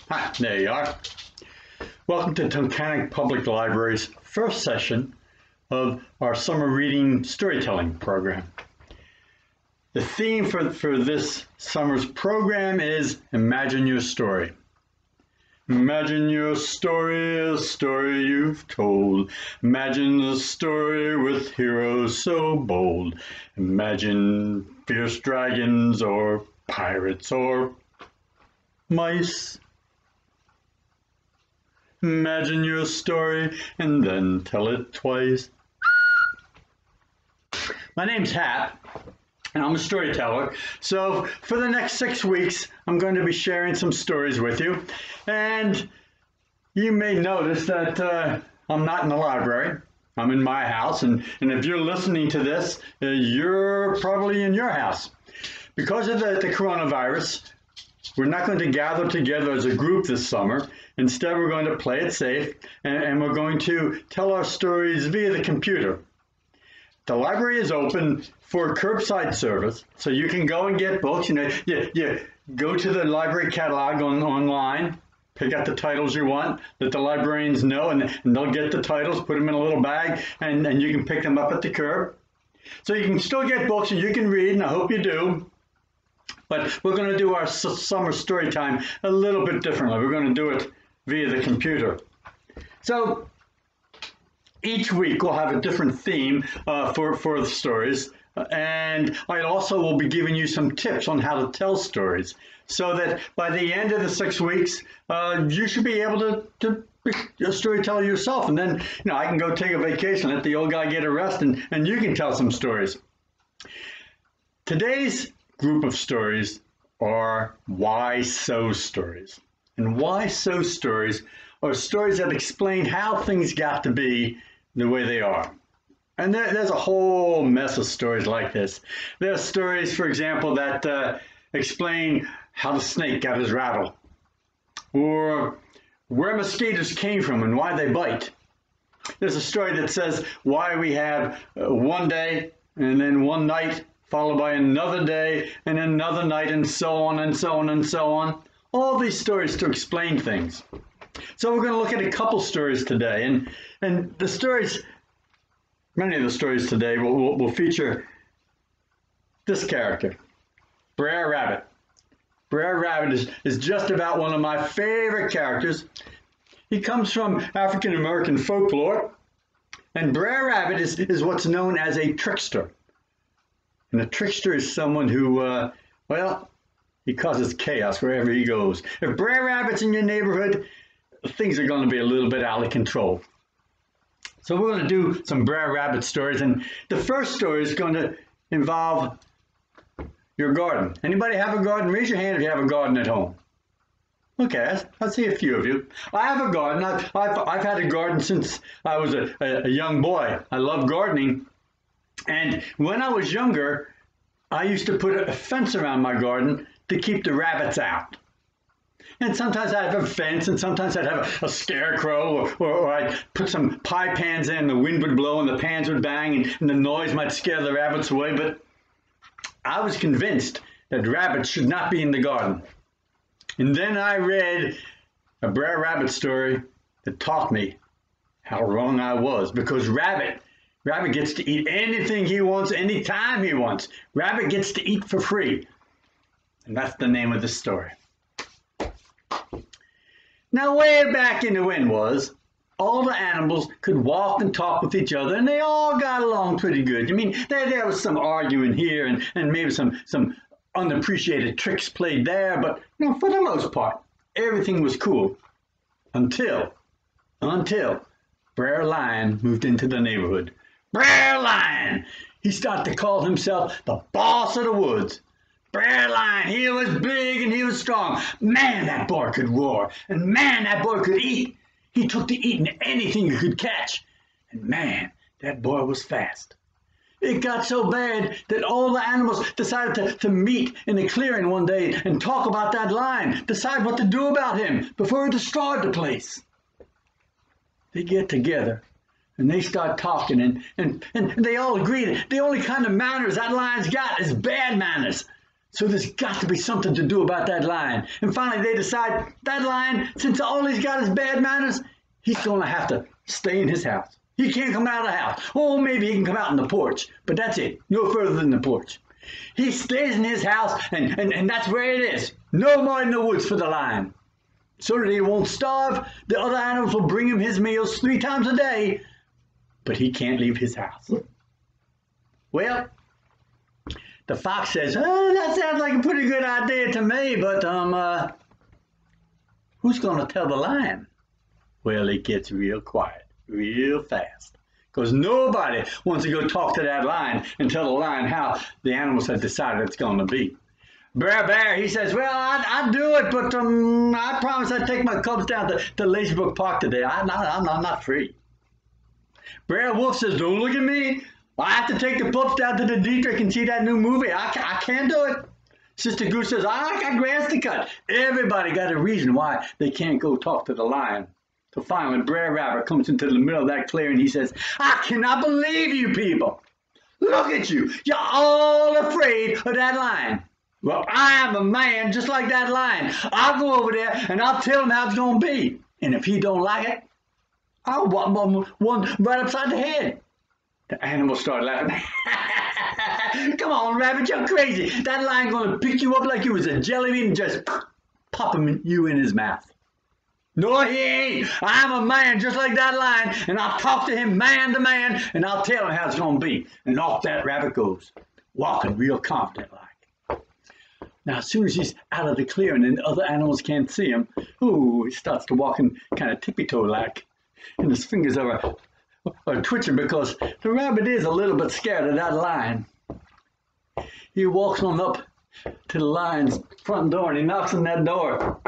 Hi, there you are. Welcome to Tunkhannock Public Library's first session of our summer reading storytelling program. The theme for this summer's program is Imagine Your Story. Imagine your story, a story you've told. Imagine a story with heroes so bold. Imagine fierce dragons or pirates or mice. Imagine your story and then tell it twice. My name's Hap, and I'm a storyteller. So for the next 6 weeks, I'm going to be sharing some stories with you. And you may notice that I'm not in the library. I'm in my house. And if you're listening to this, you're probably in your house. Because of the coronavirus, we're not going to gather together as a group this summer. Instead, we're going to play it safe, and we're going to tell our stories via the computer. The library is open for curbside service, so you can go and get books. You go to the library catalog online, pick out the titles you want, let the librarians know, and they'll get the titles, put them in a little bag, and you can pick them up at the curb. So you can still get books, and you can read, and I hope you do. But we're going to do our summer story time a little bit differently. We're going to do it via the computer. So each week we'll have a different theme for the stories. And I also will be giving you some tips on how to tell stories, so that by the end of the 6 weeks, you should be able to be a storyteller yourself. And then I can go take a vacation, let the old guy get a rest, and you can tell some stories. Today's group of stories are why so stories. And why so stories are stories that explain how things got to be the way they are. And there's a whole mess of stories like this. There are stories, for example, that explain how the snake got his rattle, or where mosquitoes came from and why they bite. There's a story that says why we have one day and then one night followed by another day and another night, and so on and so on and so on. All these stories to explain things. So we're going to look at a couple stories today, and the stories, many of the stories today will feature this character, Brer Rabbit. Brer Rabbit is just about one of my favorite characters. He comes from African American folklore, and Brer Rabbit is what's known as a trickster. And a trickster is someone who, he causes chaos wherever he goes. If Brer Rabbit's in your neighborhood, things are going to be a little bit out of control. So we're going to do some Brer Rabbit stories, and the first story is going to involve your garden. Anybody have a garden? Raise your hand if you have a garden at home. Okay, I see a few of you. I have a garden. I've had a garden since I was a young boy. I love gardening. And when I was younger, I used to put a fence around my garden to keep the rabbits out. And sometimes I'd have a fence, and sometimes I'd have a scarecrow, or I'd put some pie pans in, the wind would blow and the pans would bang, and the noise might scare the rabbits away. But I was convinced that rabbits should not be in the garden. And then I read a Brer Rabbit story that taught me how wrong I was, because Rabbit gets to eat anything he wants, anytime he wants. Rabbit gets to eat for free. And that's the name of the story. Now, way back in the when was, all the animals could walk and talk with each other, and they all got along pretty good. I mean, there was some arguing here, and maybe some unappreciated tricks played there, but for the most part, everything was cool. Until Brer Lion moved into the neighborhood. Brer Lion! He started to call himself the boss of the woods. Brer Lion, he was big and he was strong. Man, that boy could roar. And man, that boy could eat. He took to eating anything he could catch. And man, that boy was fast. It got so bad that all the animals decided to meet in the clearing one day and talk about that lion, decide what to do about him before he destroyed the place. They get together and they start talking, and they all agree that the only kind of manners that lion's got is bad manners. So there's got to be something to do about that lion. And finally they decide that lion, since all he's got is bad manners, he's going to have to stay in his house. He can't come out of the house. Oh, maybe he can come out in the porch, but that's it. No further than the porch. He stays in his house, and that's where it is. No more in the woods for the lion. So that he won't starve, the other animals will bring him his meals 3 times a day, but he can't leave his house. Well, the fox says, oh, that sounds like a pretty good idea to me, but who's going to tell the lion? Well, it gets real quiet, real fast, because nobody wants to go talk to that lion and tell the lion how the animals have decided it's going to be. Brer Bear, he says, well, I'd do it, but I promise I'd take my cubs down to Lazybook Park today. I'm not free. Brer Wolf says, don't look at me. I have to take the pups down to the Dietrich and see that new movie. I can't do it. Sister Goose says, I got grass to cut. Everybody got a reason why they can't go talk to the lion. So finally, Brer Rabbit comes into the middle of that clearing. He says, I cannot believe you people. Look at you. You're all afraid of that lion. Well, I'm a man just like that lion. I'll go over there and I'll tell him how it's going to be. And if he don't like it, I'll whop him one right upside the head. The animals start laughing. Come on, Rabbit, you're crazy. That lion's going to pick you up like you was a jelly bean and just pop you in his mouth. No, he ain't. I'm a man just like that lion, and I'll talk to him man to man, and I'll tell him how it's going to be. And off that rabbit goes, walking real confident like. Now, as soon as he's out of the clearing and the other animals can't see him, ooh, he starts to walk in kind of tippy-toe like, and his fingers are twitching because the rabbit is a little bit scared of that lion. He walks on up to the lion's front door and he knocks on that door.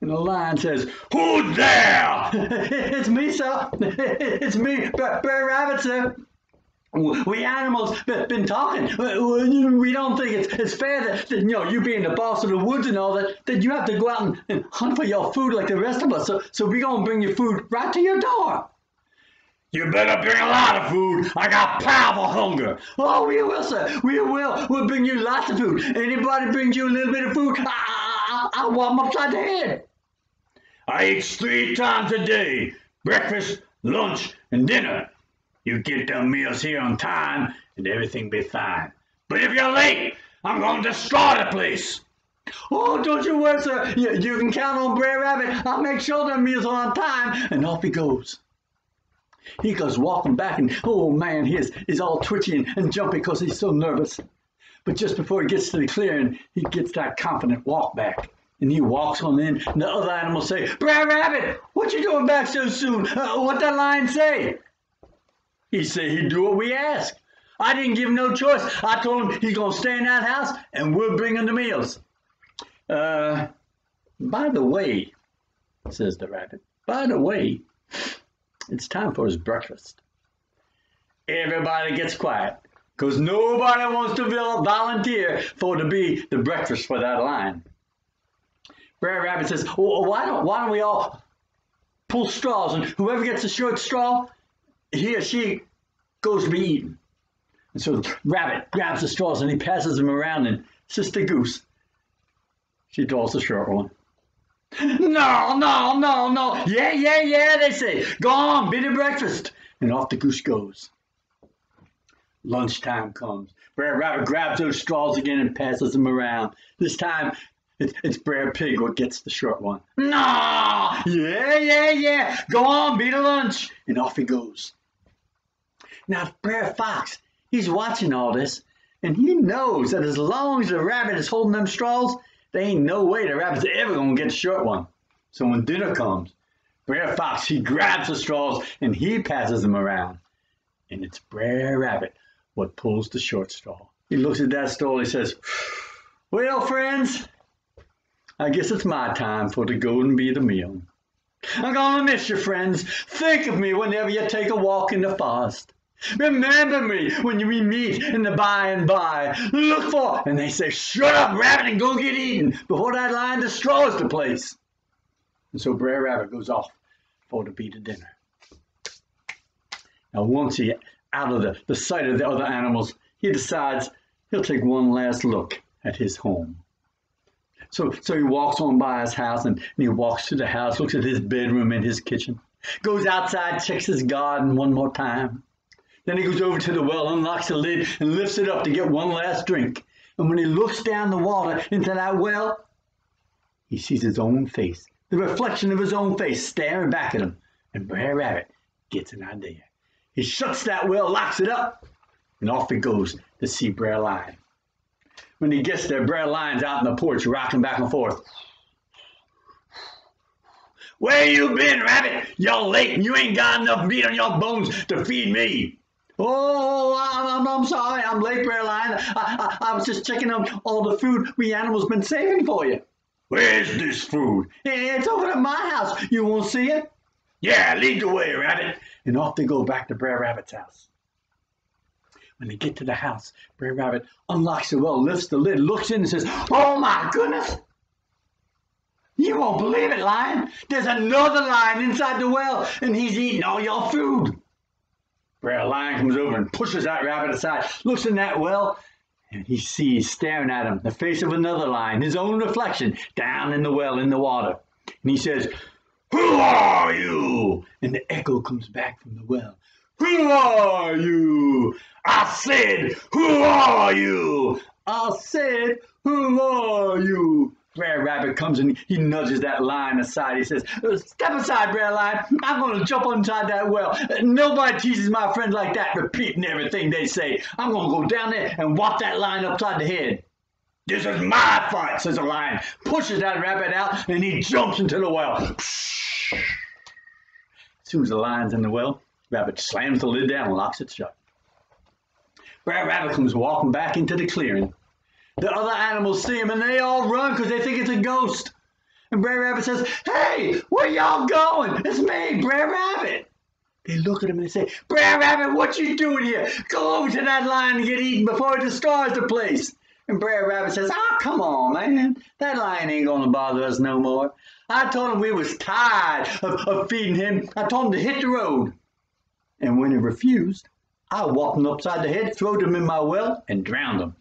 And the lion says, who's there? It's me, sir. It's me, Brer Rabbit, sir. We animals been talking. We don't think it's fair that you being the boss of the woods and all that you have to go out and hunt for your food like the rest of us. So we're going to bring your food right to your door. You better bring a lot of food. I got powerful hunger. Oh, we will, sir. We will. We'll bring you lots of food. Anybody brings you a little bit of food, I'll whop them upside the head. I eat 3 times a day. Breakfast, lunch, and dinner. You get them meals here on time, and everything be fine. But if you're late, I'm going to destroy the place. Oh, don't you worry, sir. You can count on Brer Rabbit. I'll make sure them meals are on time. And off he goes. He goes walking back, and oh man, he's all twitchy and jumpy because he's so nervous. But just before he gets to the clearing, he gets that confident walk back. And he walks on in, and the other animals say, Brer Rabbit, what you doing back so soon? What that lion say? He said he'd do what we ask. I didn't give him no choice. I told him he's going to stay in that house, and we'll bring him the meals. By the way, says the rabbit, by the way, it's time for his breakfast. Everybody gets quiet, because nobody wants to volunteer to be the breakfast for that lion. Brer Rabbit says, well, why don't we all pull straws, and whoever gets a short straw, he or she goes to be eaten. And so the rabbit grabs the straws and he passes them around, and Sister Goose, she draws the short one. No. Yeah, they say. Go on, be the breakfast. And off the goose goes. Lunchtime comes. Brer Rabbit grabs those straws again and passes them around. This time, it's Brer Pig what gets the short one. No! Yeah. Go on, be the lunch. And off he goes. Now, Brer Fox, he's watching all this, and he knows that as long as the rabbit is holding them straws, there ain't no way the rabbit's ever going to get the short one. So when dinner comes, Brer Fox, he grabs the straws and he passes them around. And it's Brer Rabbit what pulls the short straw. He looks at that straw and he says, well, friends, I guess it's my time for to go and be the meal. I'm going to miss you, friends. Think of me whenever you take a walk in the forest. Remember me when we meet in the by and by. Look for, and they say, shut up, Rabbit, and go get eaten before that lion destroys the place. And so Brer Rabbit goes off for to be the dinner. Now once he's out of the sight of the other animals, he decides he'll take one last look at his home. So he walks on by his house and he walks to the house, looks at his bedroom and his kitchen, goes outside, checks his garden one more time. Then he goes over to the well, unlocks the lid, and lifts it up to get one last drink. And when he looks down the water into that well, he sees his own face, the reflection of his own face staring back at him. And Brer Rabbit gets an idea. He shuts that well, locks it up, and off he goes to see Brer Lion. When he gets there, Brer Lion's out on the porch rocking back and forth. "Where you been, Rabbit? You're late and you ain't got enough meat on your bones to feed me." "Oh, I'm sorry. I'm late, Brer Lion. I was just checking on all the food we animals been saving for you." "Where's this food?" "It's over at my house. You won't see it?" "Yeah, lead the way, Rabbit." And off they go back to Brer Rabbit's house. When they get to the house, Brer Rabbit unlocks the well, lifts the lid, looks in and says, "Oh my goodness! You won't believe it, Lion. There's another lion inside the well, and he's eating all your food." Brer Lion comes over and pushes that rabbit aside, looks in that well, and he sees staring at him the face of another lion, his own reflection, down in the well in the water. And he says, "Who are you?" And the echo comes back from the well. "Who are you? I said, who are you? I said, who are you?" Brer Rabbit comes and he nudges that lion aside. He says, "Step aside, Brer Lion. I'm going to jump inside that well. Nobody teases my friend like that, repeating everything they say. I'm going to go down there and whop that lion upside the head." "This is my fight," says the lion, pushes that rabbit out, and he jumps into the well. As soon as the lion's in the well, Rabbit slams the lid down and locks it shut. Brer Rabbit comes walking back into the clearing. The other animals see him and they all run because they think it's a ghost. And Brer Rabbit says, "Hey, where y'all going? It's me, Brer Rabbit." They look at him and they say, "Brer Rabbit, what you doing here? Go over to that lion and get eaten before it destroys the place." And Brer Rabbit says, "Oh, come on, man. That lion ain't going to bother us no more. I told him we was tired of feeding him. I told him to hit the road. And when he refused, I whopped him upside the head, throwed him in my well, and drowned him."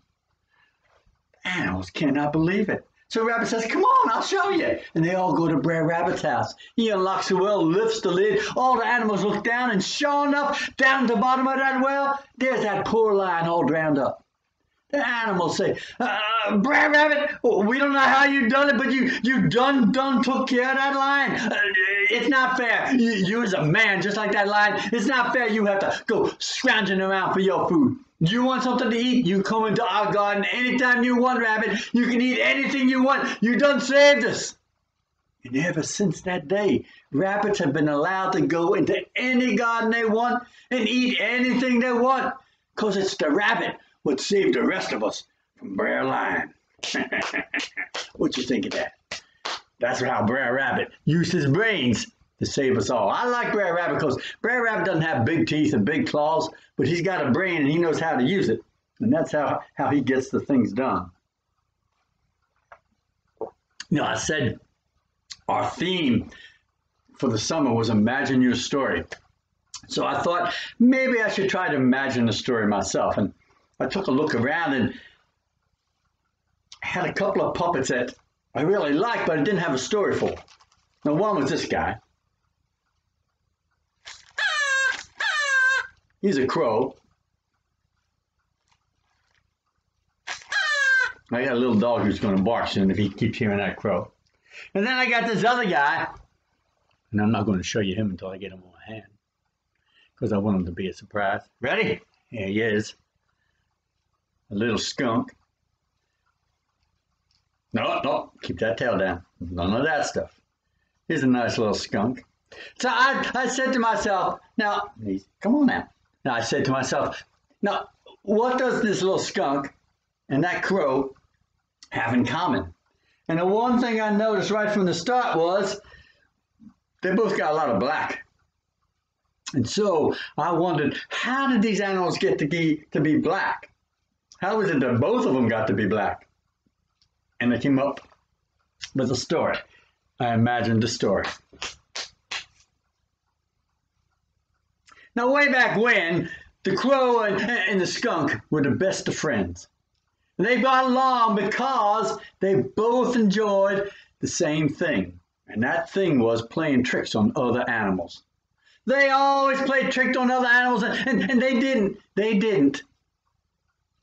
Animals cannot believe it. So Rabbit says, "Come on, I'll show you." And they all go to Brer Rabbit's house. He unlocks the well, lifts the lid. All the animals look down, and sure enough, down at the bottom of that well, there's that poor lion all drowned up. The animals say, "Brer Rabbit, we don't know how you done it, but you done took care of that lion. It's not fair. You as a man, just like that lion, it's not fair you have to go scrounging around for your food. You want something to eat, you come into our garden anytime you want, Rabbit. You can eat anything you want. You done saved us." And ever since that day, rabbits have been allowed to go into any garden they want and eat anything they want, because it's the rabbit what saved the rest of us from Brer Lion. What you think of that? That's how Brer Rabbit used his brains to save us all. I like Brer Rabbit because Brer Rabbit doesn't have big teeth and big claws, but he's got a brain and he knows how to use it. And that's how he gets the things done. You know, I said our theme for the summer was Imagine Your Story. So I thought maybe I should try to imagine a story myself. And I took a look around and had a couple of puppets that I really liked, but I didn't have a story for. Now, one was this guy. He's a crow. I got a little dog who's going to bark soon if he keeps hearing that crow. And then I got this other guy, and I'm not going to show you him until I get him on hand, because I want him to be a surprise. Ready? Here he is. A little skunk. No, keep that tail down. None of that stuff. Here's a nice little skunk. So I said to myself, now, come on now. Now I said to myself, now, what does this little skunk and that crow have in common? And the one thing I noticed right from the start was they both got a lot of black. And so I wondered, how did these animals get to be black? How is it that both of them got to be black? And I came up with a story. I imagined a story. Now, way back when, the crow and the skunk were the best of friends. They got along because they both enjoyed the same thing. And that thing was playing tricks on other animals. They always played tricks on other animals, and they didn't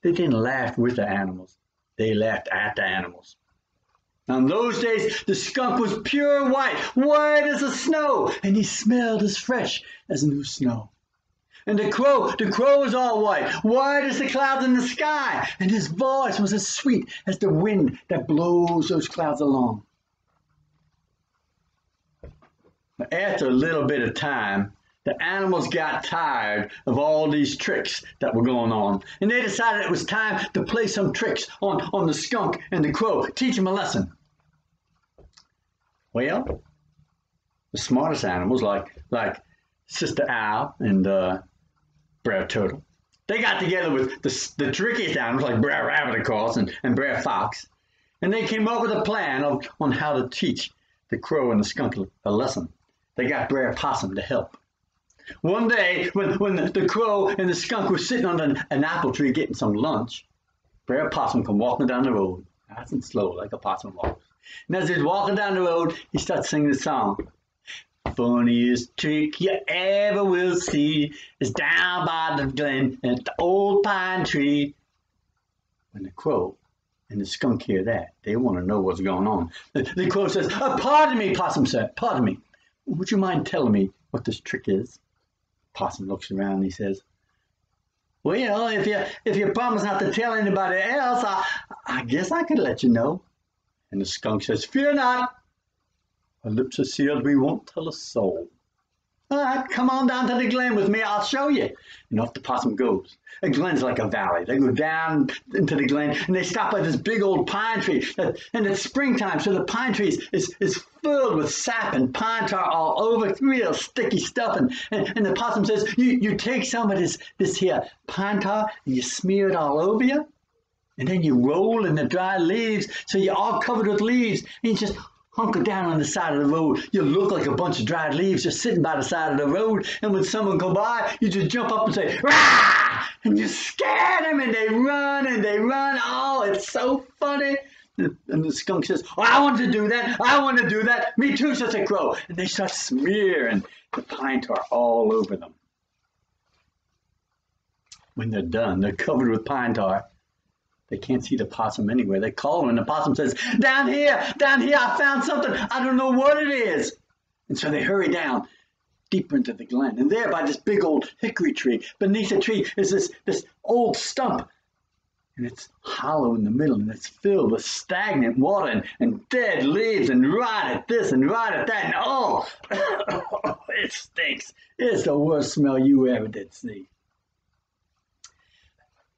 laugh with the animals. They laughed at the animals. Now in those days, the skunk was pure white, white as the snow, and he smelled as fresh as new snow. And the crow was all white, white as the clouds in the sky, and his voice was as sweet as the wind that blows those clouds along. After a little bit of time, the animals got tired of all these tricks that were going on, and they decided it was time to play some tricks on the skunk and the crow, teach them a lesson. Well, the smartest animals, like Sister Owl and Brer Turtle, they got together with the trickiest animals, like Brer Rabbit, of course, and Brer Fox, and they came up with a plan on how to teach the crow and the skunk a lesson. They got Brer Possum to help. One day, when the crow and the skunk were sitting under an apple tree getting some lunch, Brer Possum come walking down the road, nice and slow, like a possum walks. And as he's walking down the road, he starts singing the song. Funniest trick you ever will see is down by the glen at the old pine tree. When the crow and the skunk hear that, they want to know what's going on. The crow says, pardon me, Possum said, pardon me. Would you mind telling me what this trick is? Possum looks around and he says, well, if you promise not to tell anybody else, I guess I could let you know. And the skunk says, fear not. Our lips are sealed, we won't tell a soul. All right, come on down to the glen with me, I'll show you. And off the possum goes. The glen's like a valley. They go down into the glen and they stop by this big old pine tree. And it's springtime, so the pine tree is filled with sap and pine tar all over. It's real sticky stuff. And the possum says, you take some of this here pine tar and you smear it all over you. And then you roll in the dry leaves so you're all covered with leaves. And you just hunker down on the side of the road. You look like a bunch of dried leaves just sitting by the side of the road. And when someone go by, you just jump up and say, rah! And you scare them and they run and they run. Oh, it's so funny. And the skunk says, oh, I want to do that. I want to do that. Me too, says the crow. And they start smearing the pine tar all over them. When they're done, they're covered with pine tar. They can't see the possum anywhere. They call him, and the possum says, down here, I found something. I don't know what it is. And so they hurry down deeper into the glen. And there by this big old hickory tree, beneath the tree is this old stump. And it's hollow in the middle, and it's filled with stagnant water and dead leaves and rot at this and rot at that. And oh, it stinks. It's the worst smell you ever did see.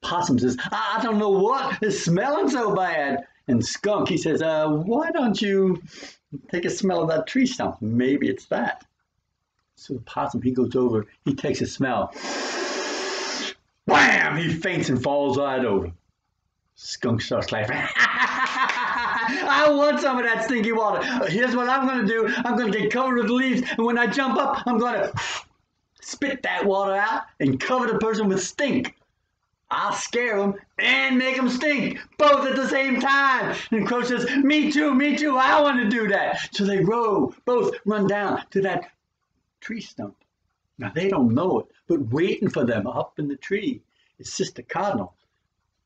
Possum says, I don't know what is smelling so bad. And skunk, he says, why don't you take a smell of that tree stump? Maybe it's that. So the possum, he goes over, he takes a smell. Wham! He faints and falls right over. Skunk starts laughing. I want some of that stinky water. Here's what I'm going to do. I'm going to get covered with leaves. And when I jump up, I'm going to spit that water out and cover the person with stink. I'll scare them and make them stink, both at the same time. And the crow says, me too, I want to do that. So they both run down to that tree stump. Now they don't know it, but waiting for them up in the tree is Sister Cardinal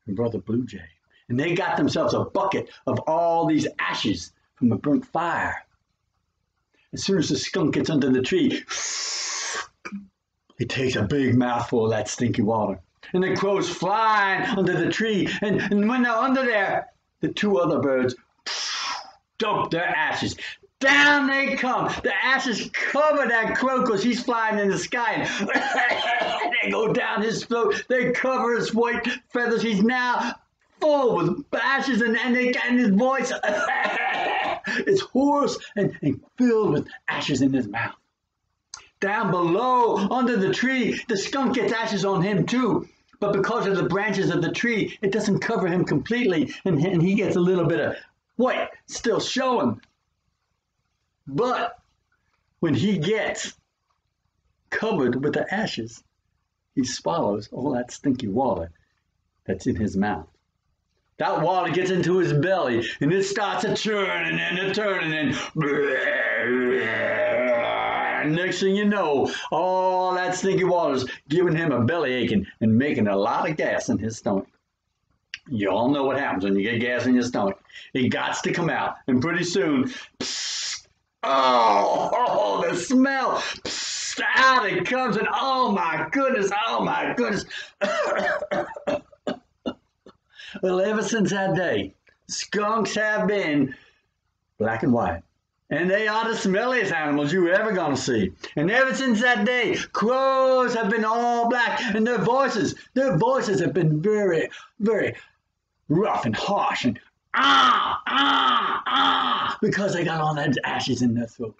and Brother Blue Jay. And they got themselves a bucket of all these ashes from a burnt fire. As soon as the skunk gets under the tree, he takes a big mouthful of that stinky water. And the crows flying under the tree. And when they're under there, the two other birds dump their ashes. Down they come. The ashes cover that crow because he's flying in the sky. And they go down his throat. They cover his white feathers. He's now full with ashes and his voice is hoarse and filled with ashes in his mouth. Down below, under the tree, the skunk gets ashes on him too. But because of the branches of the tree, it doesn't cover him completely, and he gets a little bit of white still showing. But when he gets covered with the ashes, he swallows all that stinky water that's in his mouth. That water gets into his belly, and it starts a turning and a turning, and next thing you know, all that stinky water's giving him a belly aching and making a lot of gas in his stomach. You all know what happens when you get gas in your stomach. It gots to come out, and pretty soon, psst, oh, the smell, psst, out it comes, and oh my goodness, oh my goodness. Well, ever since that day, skunks have been black and white. And they are the smelliest animals you ever gonna see. And ever since that day, crows have been all black, and their voices have been very, very rough and harsh, and because they got all that ashes in their throat.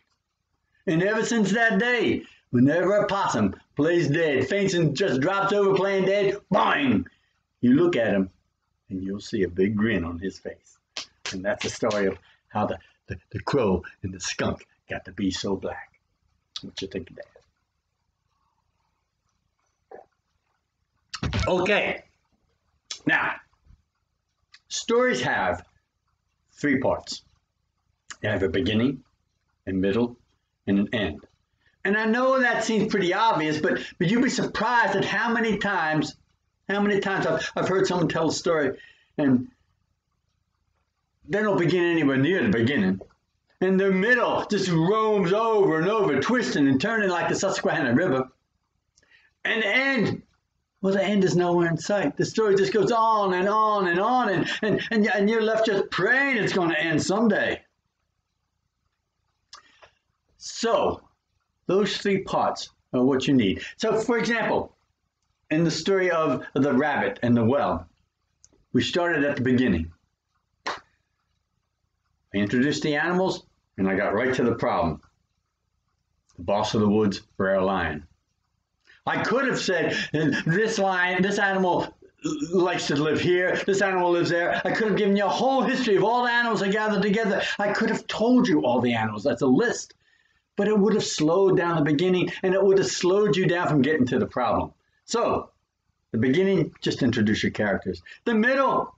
And ever since that day, whenever a possum plays dead, faints and just drops over playing dead, boing, you look at him, and you'll see a big grin on his face. And that's the story of how the crow and the skunk got to be so black. What you think of that? Okay. Now, stories have 3 parts. They have a beginning, a middle, and an end. And I know that seems pretty obvious, but you'd be surprised at how many times I've heard someone tell a story and they don't begin anywhere near the beginning. And the middle just roams over and over, twisting and turning like the Susquehanna River. And the end, well, the end is nowhere in sight. The story just goes on and on and on, and you're left just praying it's going to end someday. So, those 3 parts are what you need. So, for example, in the story of the rabbit and the well, we started at the beginning. I introduced the animals, and I got right to the problem. The boss of the woods, Brer Lion. I could have said, this animal likes to live here, this animal lives there. I could have given you a whole history of all the animals I gathered together. I could have told you all the animals. That's a list. But it would have slowed down the beginning, and it would have slowed you down from getting to the problem. So, the beginning, just introduce your characters. The middle,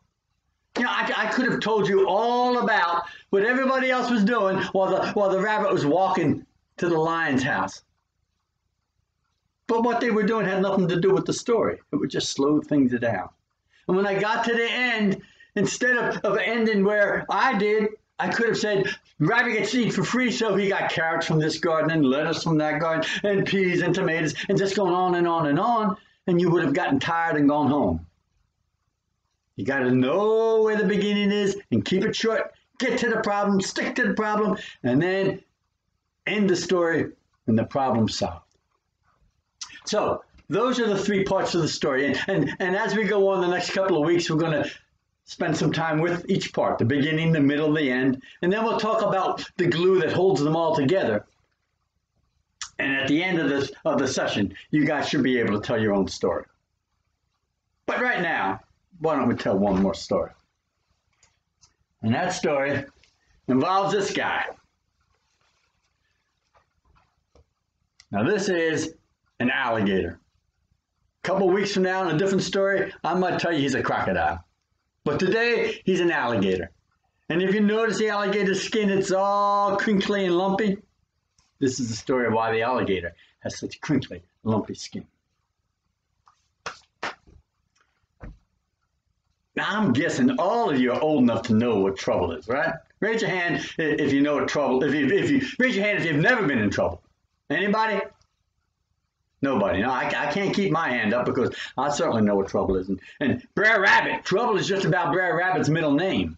I could have told you all about what everybody else was doing while the rabbit was walking to the lion's house. But what they were doing had nothing to do with the story. It would just slow things down. And when I got to the end, instead of ending where I did, I could have said, rabbit gets to eat for free, so he got carrots from this garden and lettuce from that garden and peas and tomatoes and just going on and on and on. And you would have gotten tired and gone home. You got to know where the beginning is and keep it short. Get to the problem, stick to the problem, and then end the story and the problem's solved. So those are the 3 parts of the story. And as we go on the next couple of weeks, we're going to spend some time with each part, the beginning, the middle, the end. And then we'll talk about the glue that holds them all together. And at the end of the session, you guys should be able to tell your own story. But right now, why don't we tell one more story? And that story involves this guy. Now this is an alligator. A couple weeks from now in a different story, I might tell you he's a crocodile. But today, he's an alligator. And if you notice the alligator's skin, it's all crinkly and lumpy. This is the story of why the alligator has such crinkly, lumpy skin. Now, I'm guessing all of you are old enough to know what trouble is, right? Raise your hand if you know what trouble is. Raise your hand if you've never been in trouble. Anybody? Nobody. No, I can't keep my hand up because I certainly know what trouble is. And Brer Rabbit, trouble is just about Brer Rabbit's middle name.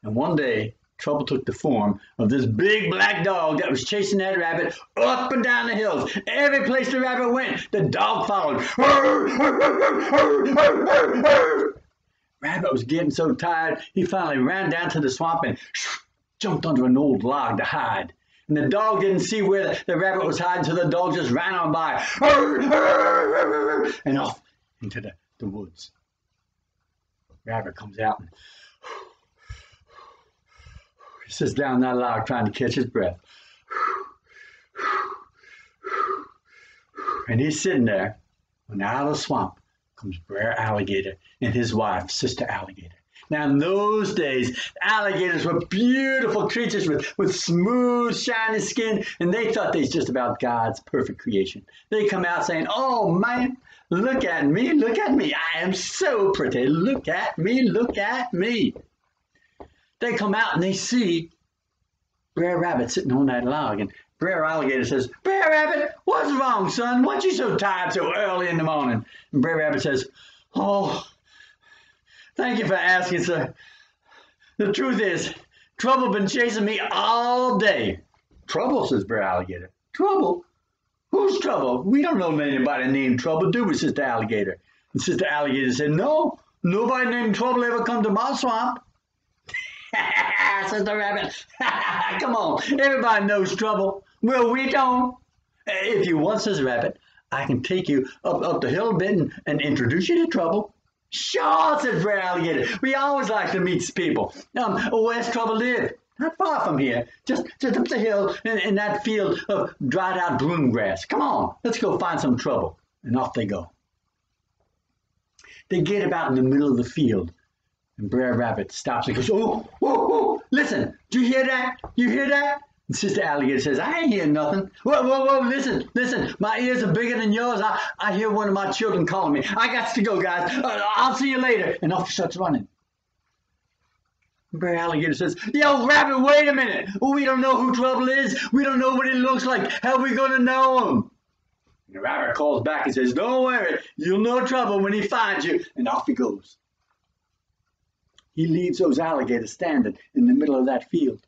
And one day, trouble took the form of this big black dog that was chasing that rabbit up and down the hills. Every place the rabbit went, the dog followed. Rabbit was getting so tired, he finally ran down to the swamp and jumped under an old log to hide. And the dog didn't see where the rabbit was hiding, so the dog just ran on by and off into the woods. Rabbit comes out and he sits down that log trying to catch his breath. And he's sitting there when out of the swamp comes Brer Alligator and his wife, Sister Alligator. Now, in those days, alligators were beautiful creatures with smooth, shiny skin, and they thought they was just about God's perfect creation. They come out saying, "Oh, man, look at me, look at me. I am so pretty. Look at me, look at me." They come out and they see Brer Rabbit sitting on that log, and Brer Alligator says, "Brer Rabbit, what's wrong, son? What you so tired so early in the morning?" And Brer Rabbit says, "Oh, thank you for asking, sir. The truth is, trouble been chasing me all day." "Trouble?" says Brer Alligator. "Trouble? Who's trouble? We don't know anybody named Trouble, do we, Sister Alligator?" And Sister Alligator said, "No, nobody named Trouble ever come to my swamp." Sister Rabbit, "Come on, everybody knows Trouble." "Well, we don't." "If you want, Sister Rabbit, I can take you up the hill a bit and introduce you to Trouble." "Sure," said Brer Alligator. "We always like to meet people. Where's Trouble live?" "Not far from here, just up the hill in that field of dried out broom grass. Come on, let's go find some Trouble." And off they go. They get about in the middle of the field, and Brer Rabbit stops and goes, "Oh, oh, oh, listen, do you hear that? You hear that?" And Sister Alligator says, "I ain't hear nothing." "Whoa, whoa, whoa, listen, listen, my ears are bigger than yours. I hear one of my children calling me. I got to go, guys. I'll see you later." And off he starts running. Brer Alligator says, "Yo, Rabbit, wait a minute. We don't know who Trouble is. We don't know what he looks like. How are we going to know him?" And the Rabbit calls back and says, "Don't worry. You'll know Trouble when he finds you." And off he goes. He leaves those alligators standing in the middle of that field.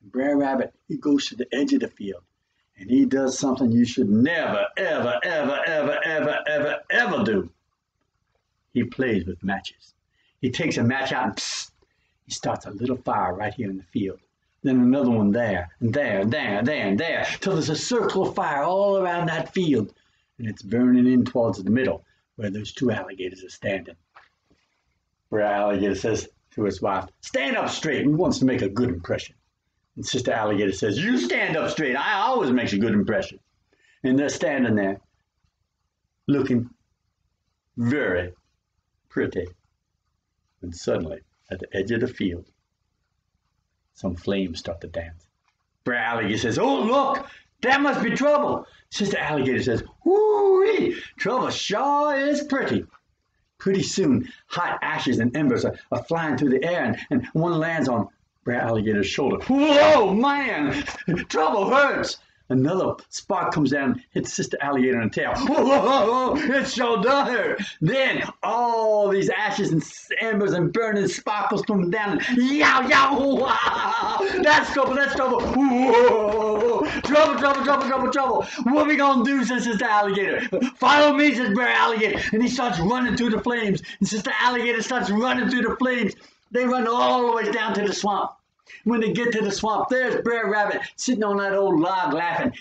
Brer Rabbit, he goes to the edge of the field, and he does something you should never, ever, ever, ever, ever, ever, ever do. He plays with matches. He takes a match out and psst, he starts a little fire right here in the field. Then another one there, and there, and there, and there, and there, till there's a circle of fire all around that field, and it's burning in towards the middle where those two alligators are standing. Brer Alligator says to his wife, "Stand up straight." He wants to make a good impression. And Sister Alligator says, "You stand up straight. I always make a good impression." And they're standing there looking very pretty. And suddenly, at the edge of the field, some flames start to dance. Brer Alligator says, "Oh, look, that must be Trouble." Sister Alligator says, "Woo-wee, Trouble sure is pretty." Pretty soon, hot ashes and embers are flying through the air, and one lands on Brer Alligator's shoulder. "Whoa, man, Trouble hurts." Another spark comes down, hits Sister Alligator in the tail. "Whoa, whoa, whoa, whoa, it sure does hurt." Then all these ashes and embers and burning sparkles come down, and yow, yow, wow, that's Trouble, that's Trouble. "Whoa, Trouble, Trouble, Trouble, Trouble, Trouble. What are we gonna do?" says Sister Alligator. "Follow me," says Brer Alligator, and he starts running through the flames, and Sister Alligator starts running through the flames. They run all the way down to the swamp. When they get to the swamp, there's Brer Rabbit sitting on that old log laughing.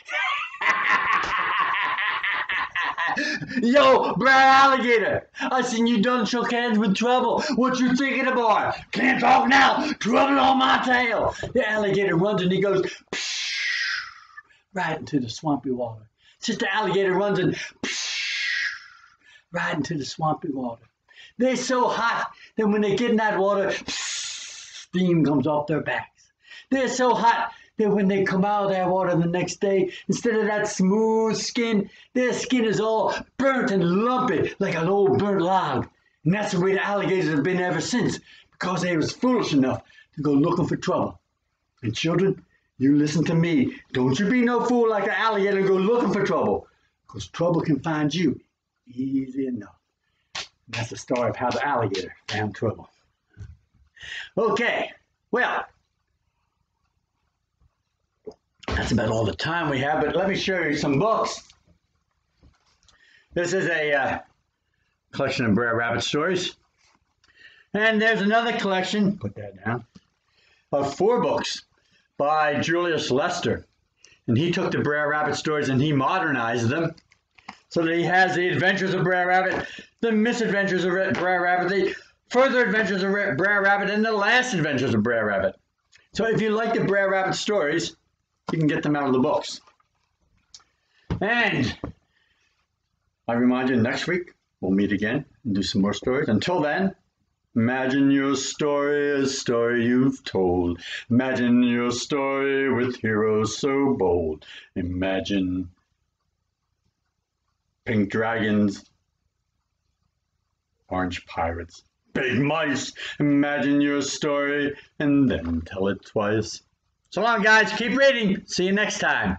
"Yo, Brer Alligator, I seen you done shook hands with Trouble. What you thinking about?" "Can't talk now. Trouble on my tail." The alligator runs and he goes psh, right into the swampy water. Sister Alligator runs and psh, right into the swampy water. They're so hot that when they get in that water, steam comes off their backs. They're so hot that when they come out of that water the next day, instead of that smooth skin, their skin is all burnt and lumpy like an old burnt log. And that's the way the alligators have been ever since, because they was foolish enough to go looking for Trouble. And children, you listen to me. Don't you be no fool like the alligator and go looking for Trouble, because Trouble can find you easy enough. And that's the story of how the alligator found Trouble. Okay, well, that's about all the time we have, but let me show you some books. This is a collection of Brer Rabbit stories. And there's another collection, put that down, of 4 books by Julius Lester. And he took the Brer Rabbit stories and he modernized them so that he has the adventures of Brer Rabbit, the misadventures of Brer Rabbit, the further adventures of Brer Rabbit, and the last adventures of Brer Rabbit. So if you like the Brer Rabbit stories, you can get them out of the books. And I remind you, next week we'll meet again and do some more stories. Until then, imagine your story, a story you've told. Imagine your story with heroes so bold. Imagine pink dragons, orange pirates, big mice. Imagine your story and then tell it twice. So long, guys. Keep reading. See you next time.